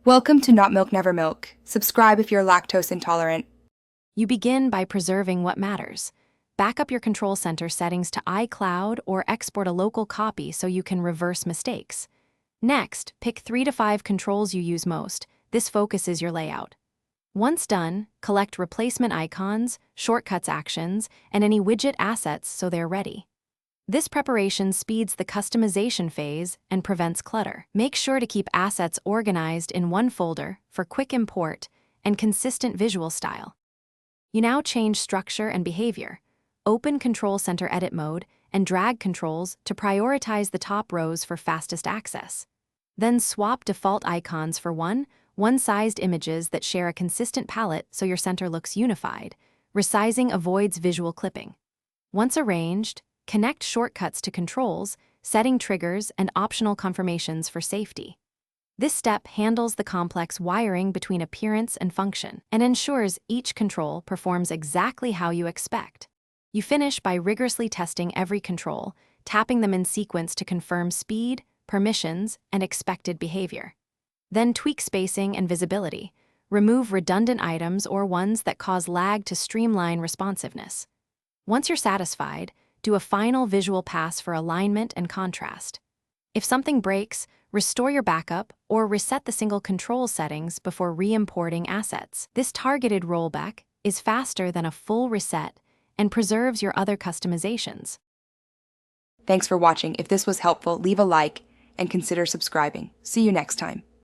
Welcome to Not Milk Never Milk. Subscribe if you're lactose intolerant. You begin by preserving what matters. Back up your control center settings to iCloud or export a local copy so you can reverse mistakes. Next, pick 3 to 5 controls you use most. This focuses your layout. Once done, collect replacement icons, shortcuts actions, and any widget assets so they're ready. This preparation speeds the customization phase and prevents clutter. Make sure to keep assets organized in one folder for quick import and consistent visual style. You now change structure and behavior. Open Control Center Edit mode and drag controls to prioritize the top rows for fastest access. Then swap default icons for one-sized images that share a consistent palette so your center looks unified. Resizing avoids visual clipping. Once arranged, connect shortcuts to controls, setting triggers, and optional confirmations for safety. This step handles the complex wiring between appearance and function and ensures each control performs exactly how you expect. You finish by rigorously testing every control, tapping them in sequence to confirm speed, permissions, and expected behavior. Then tweak spacing and visibility. Remove redundant items or ones that cause lag to streamline responsiveness. Once you're satisfied, do a final visual pass for alignment and contrast. If something breaks, restore your backup or reset the single control settings before re-importing assets. This targeted rollback is faster than a full reset and preserves your other customizations. Thanks for watching. If this was helpful, leave a like and consider subscribing. See you next time.